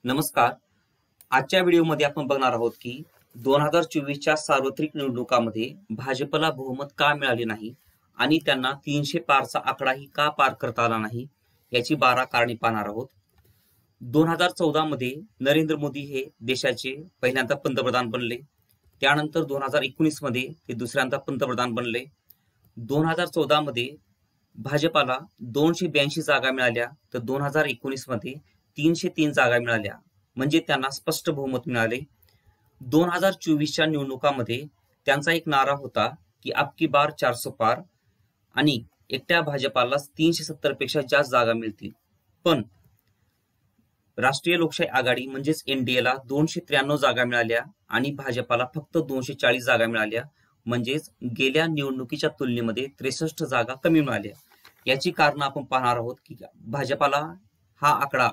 नमस्कार. आजच्या व्हिडिओमध्ये आपण बघणार आहोत की 2024च्या सार्वत्रिक निवडणुकामध्ये भाजपला बहुमत का मिळाले नाही आणि त्यांना 300 पारचा आकडाही का पार करता आला नाही याची 12 कारणे पाहणार आहोत. 2014 मध्ये नरेंद्र मोदी हे देशाचे पहिल्यांदा पंतप्रधान बनले. त्यानंतर 2019 मध्ये ते दुसऱ्यांदा पंतप्रधान बनले. 2014 मध्ये भाजपाला 282 जागा मिळाल्या तर 2019 मध्ये 303 जागा मिळाल्या, म्हणजे त्यांना स्पष्ट बहुमत मिळाले. 2024च्या निवडणुकामध्ये त्यांचा एक नारा होता की अबकी बार 400 पार आणि एकट्या भाजपाला 370 पेक्षा जास्त जागा मिळतील. पण राष्ट्रीय लोकशाही आघाडी म्हणजेच एनडीएला 293 जागा मिळाल्या आणि भाजपाला फक्त 240 जागा मिळाल्या, म्हणजेच गेल्या निवडणुकीच्या तुलनेमध्ये 63 जागा कमी मिळाल्या. याची कारण आपण पाहणार आहोत की भाजपाला हा आकडा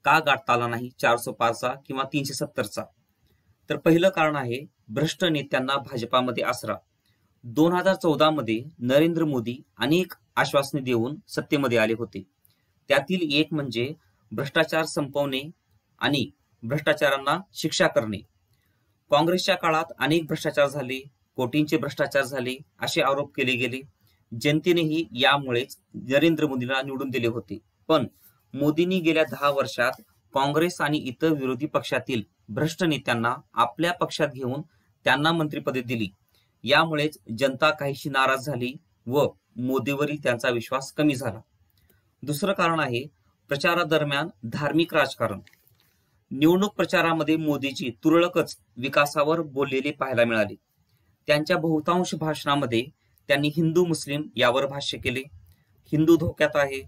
का गाठता आला नाही 400 पारचा किंवा 370चा. तर पहिलं कारण आहे भ्रष्ट नेत्यांना भाजपामध्ये आसरा. 2014 मध्ये नरेंद्र मोदी अनेक आश्वासने देऊन सत्तेमध्ये आले होते. त्यातील एक म्हणजे भ्रष्टाचार संपवणे आणि भ्रष्टाचारांना शिक्षा करणे. काँग्रेसच्या काळात अनेक भ्रष्टाचार झाले, कोटींचे भ्रष्टाचार झाले असे आरोप केले गेले. जनतेनेही यामुळेच नरेंद्र मोदींना निवडून दिले होते. पण मोदींनी गेल्या 10 वर्षात काँग्रेस आणि इतर विरोधी पक्षातील भ्रष्ट नेत्यांना आपल्या पक्षात घेऊन त्यांना मंत्रिपदे दिली. यामुळेच जनता काहीशी नाराज झाली व मोदीवरील त्यांचा विश्वास कमी झाला. दुसरं कारण आहे प्रचारादरम्यान धार्मिक राजकारण. निवडणूक प्रचारामध्ये मोदीजी तुरळकच विकासावर बोललेले पाहायला मिळाले. त्यांच्या बहुतांश भाषणामध्ये त्यांनी हिंदू मुस्लिम यावर भाष्य केले. हिंदू धोक्यात आहे,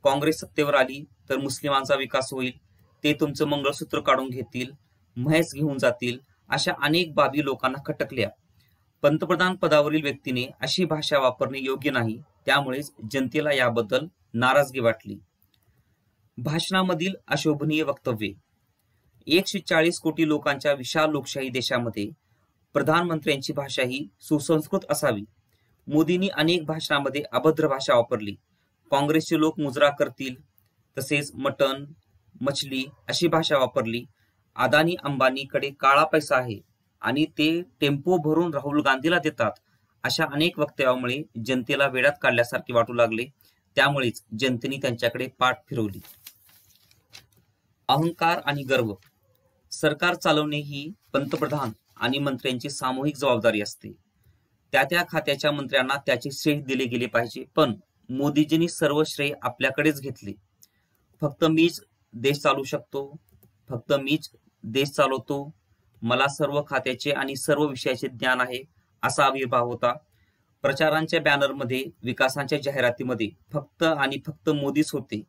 काँग्रेस सत्तेवर आली तर मुस्लिमांचा विकास होईल, ते तुमचं मंगळसूत्र काढून घेतील, म्हैस घेऊन जातील, अशा अनेक बाबी लोकांना खटकल्या. पंतप्रधान पदावरील व्यक्तीने अशी भाषा वापरणे योग्य नाही, त्यामुळेच जनतेला याबद्दल नाराजगी वाटली. भाषणामधील अशोभनीय वक्तव्ये. 140 कोटी लोकांच्या विशाल लोकशाही देशामध्ये प्रधानमंत्र्यांची भाषा ही सुसंस्कृत असावी. मोदींनी अनेक भाषणामध्ये अभद्र भाषा वापरली. काँग्रेसचे लोक मुजरा करतील, तसेच मटण मछली अशी भाषा वापरली. अदानी अंबानीकडे काळा पैसा आहे आणि ते टेम्पो भरून राहुल गांधीला देतात, अशा अनेक वक्तव्यामुळे जनतेला वेड्यात काढल्यासारखे वाटू लागले. त्यामुळेच जनतेने त्यांच्याकडे पाठ फिरवली. अहंकार आणि गर्व. सरकार चालवणे ही पंतप्रधान आणि मंत्र्यांची सामूहिक जबाबदारी असते. त्या त्या खात्याच्या मंत्र्यांना त्याचे श्रेय दिले गेले पाहिजे. पण मोदीजींनी सर्व श्रेय आपल्याकडेच घेतले. फक्त मीच देश चालवू शकतो, फक्त मीच देश चालवतो, मला सर्व खात्याचे आणि सर्व विषयाचे ज्ञान आहे, असा आविर्भाव होता. प्रचारांच्या बॅनरमध्ये, विकासांच्या जाहिरातीमध्ये फक्त आणि फक्त मोदीच होते.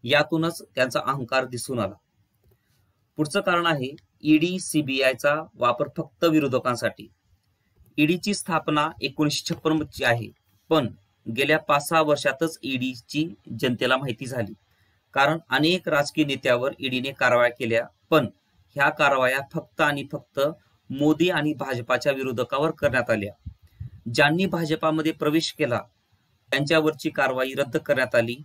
यातूनच त्यांचा अहंकार दिसून आला. पुढचं कारण आहे ईडी सीबीआयचा वापर फक्त विरोधकांसाठी. ईडीची स्थापना 1956 ची आहे, पण गेल्या 5-6 वर्षातच ईडीची जनतेला माहिती झाली. कारण अनेक राजकीय नेत्यावर ईडीने कारवाया केल्या, पण ह्या कारवाया फक्त आणि फक्त मोदी आणि भाजपाच्या विरोधकावर करण्यात आल्या. ज्यांनी भाजपामध्ये प्रवेश केला त्यांच्यावरची कारवाई रद्द करण्यात आली.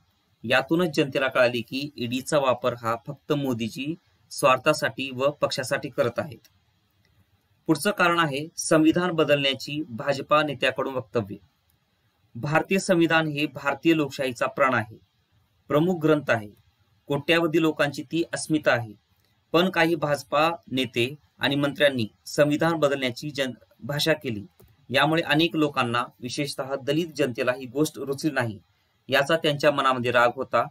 यातूनच जनतेला कळाली की ईडीचा वापर हा फक्त मोदीजी स्वार्थासाठी व पक्षासाठी करत आहेत. पुढचं कारण आहे संविधान बदलण्याची भाजपा नेत्याकडून वक्तव्य. भारतीय संविधान हे भारतीय लोकशाहीचा प्राण आहे, प्रमुख ग्रंथ आहे, कोट्यावधी लोकांची ती अस्मिता आहे. पण काही भाजपा नेते आणि मंत्र्यांनी संविधान बदलण्याची भाषा केली. यामुळे अनेक लोकांना, विशेषतः दलित जनतेला ही गोष्ट रुचली नाही. याचा त्यांच्या मनामध्ये राग होता.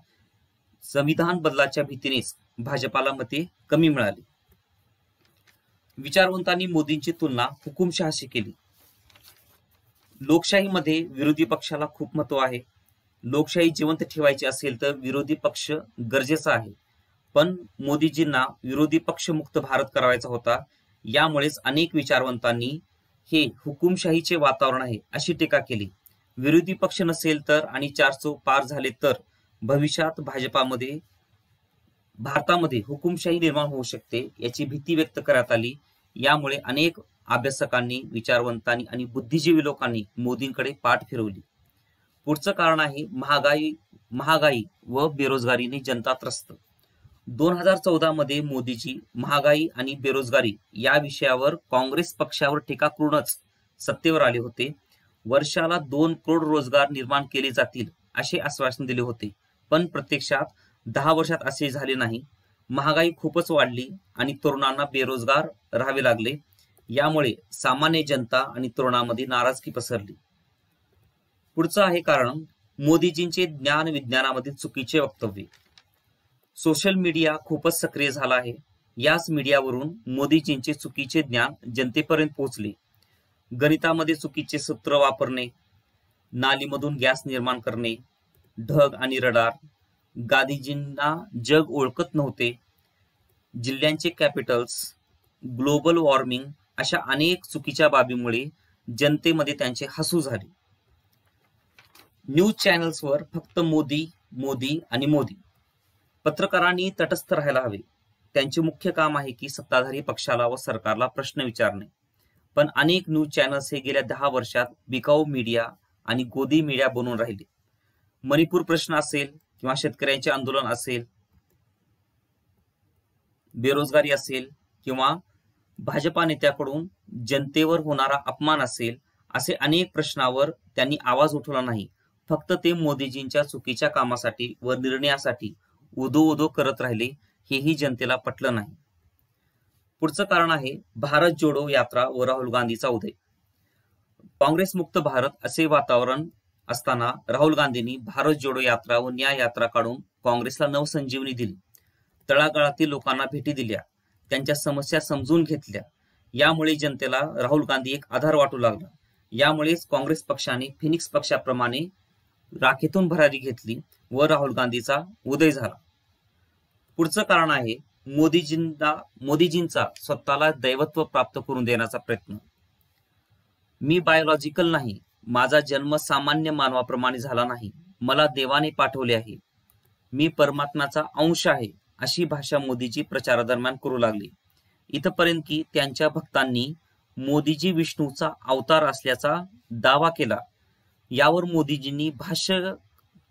संविधान बदलाच्या भीतीनेच भाजपाला मते कमी मिळाली. विचारवंतांनी मोदींची तुलना हुकुमशहाशी केली. लोकशाहीमध्ये विरोधी पक्षाला खूप महत्व आहे. लोकशाही जिवंत ठेवायची असेल तर विरोधी पक्ष गरजेचा आहे. पण मोदीजींना विरोधी पक्ष मुक्त भारत करावायचा होता. यामुळेच अनेक विचारवंतांनी हे हुकुमशाहीचे वातावरण आहे अशी टीका केली. विरोधी पक्ष नसेल तर आणि 400 पार झाले तर भविष्यात भारतामध्ये हुकुमशाही निर्माण होऊ शकते याची भीती व्यक्त करण्यात आली. यामुळे अनेक अभ्यासकांनी, विचारवंतांनी आणि बुद्धिजीवी लोकांनी मोदींकडे पाठ फिरवली. पुढचं कारण आहे महागाई व बेरोजगारीने जनता त्रस्त. 2014 मध्ये मोदीजी महागाई आणि बेरोजगारी या विषयावर काँग्रेस पक्षावर टीका करूनच सत्तेवर आले होते. वर्षाला 2 करोड रोजगार निर्माण केले जातील असे आश्वासन दिले होते, पण प्रत्यक्षात 10 वर्षात असे झाले नाही. महागाई खूपच वाढली आणि तरुणांना बेरोजगार राहावे लागले. यामुळे सामान्य जनता आणि तरुणांमध्ये नाराजगी पसरली. पुढचं आहे कारण मोदीजींचे ज्ञान विज्ञानामधील चुकीचे वक्तव्य. सोशल मीडिया खूपच सक्रिय झाला आहे. याच मीडियावरून मोदीजींचे चुकीचे ज्ञान जनतेपर्यंत पोहोचले. गणितामध्ये चुकीचे सूत्र वापरणे, नालीमधून गॅस निर्माण करणे, ढग आणि रडार, गांधीजींना जग ओळखत नव्हते, जिल्ह्यांचे कॅपिटल्स, ग्लोबल वॉर्मिंग अशा अनेक चुकीच्या बाबीमुळे जनतेमध्ये त्यांचे हसू झाले. न्यूज चॅनल्सवर फक्त मोदी मोदी आणि मोदी. पत्रकारांनी तटस्थ राहायला हवे. त्यांचे मुख्य काम आहे की सत्ताधारी पक्षाला व सरकारला प्रश्न विचारणे. पण अनेक न्यूज चॅनल्स हे गेल्या 10 वर्षात बिकाऊ मीडिया आणि गोदी मीडिया बनून राहिले. मणिपूर प्रश्न असेल किंवा शेतकऱ्यांचे आंदोलन असेल, बेरोजगारी असेल किंवा भाजपा नेत्याकडून जनतेवर होणारा अपमान असेल, असे अनेक प्रश्नावर त्यांनी आवाज उठवला नाही. फक्त ते मोदीजींच्या चुकीच्या कामासाठी व निर्णयासाठी उदो उदो करत राहिले. हेही जनतेला पटलं नाही. पुढचं कारण आहे भारत जोडो यात्रा व राहुल गांधीचा उदय. काँग्रेस मुक्त भारत असे वातावरण असताना राहुल गांधींनी भारत जोडो यात्रा व न्याय यात्रा काढून काँग्रेसला नवसंजीवनी दिली. तळागाळातील लोकांना भेटी दिल्या, त्यांच्या समस्या समजून घेतल्या. यामुळे जनतेला राहुल गांधी एक आधार वाटू लागला. यामुळेच काँग्रेस पक्षाने फिनिक्स पक्षाप्रमाणे राखेतून भरारी घेतली व राहुल गांधीचा उदय झाला. पुढचं कारण आहे मोदीजींचा स्वतःला दैवत्व प्राप्त करून देण्याचा प्रयत्न. मी बायोलॉजिकल नाही, माझा जन्म सामान्य मानवाप्रमाणे झाला नाही, मला देवाने पाठवले आहे, मी परमात्म्याचा अंश आहे, अशी भाषा मोदीजी प्रचारादरम्यान करू लागले. इथपर्यंत की त्यांच्या भक्तांनी मोदीजी विष्णूचा अवतार असल्याचा दावा केला. यावर मोदीजींनी भाष्य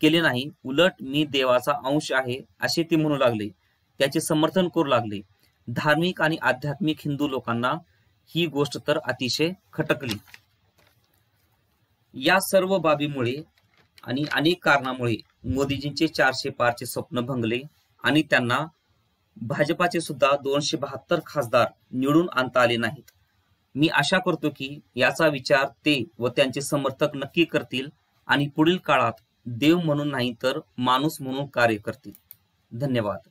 केले नाही, उलट मी देवाचा अंश आहे असे ते म्हणू लागले. त्याचे समर्थन करू लागले. धार्मिक आणि आध्यात्मिक हिंदू लोकांना ही गोष्ट तर अतिशय खटकली. या सर्व बाबीमुळे आणि अनेक कारणामुळे मोदीजींचे 400 पारचे स्वप्न भंगले आणि त्यांना भाजपाचे सुद्धा 272 खासदार निवडून आणता आले नाहीत. मी आशा करतो की याचा विचार ते व त्यांचे समर्थक नक्की करतील आणि पुढील काळात देव म्हणून नाही तर माणूस म्हणून कार्य करतील. धन्यवाद.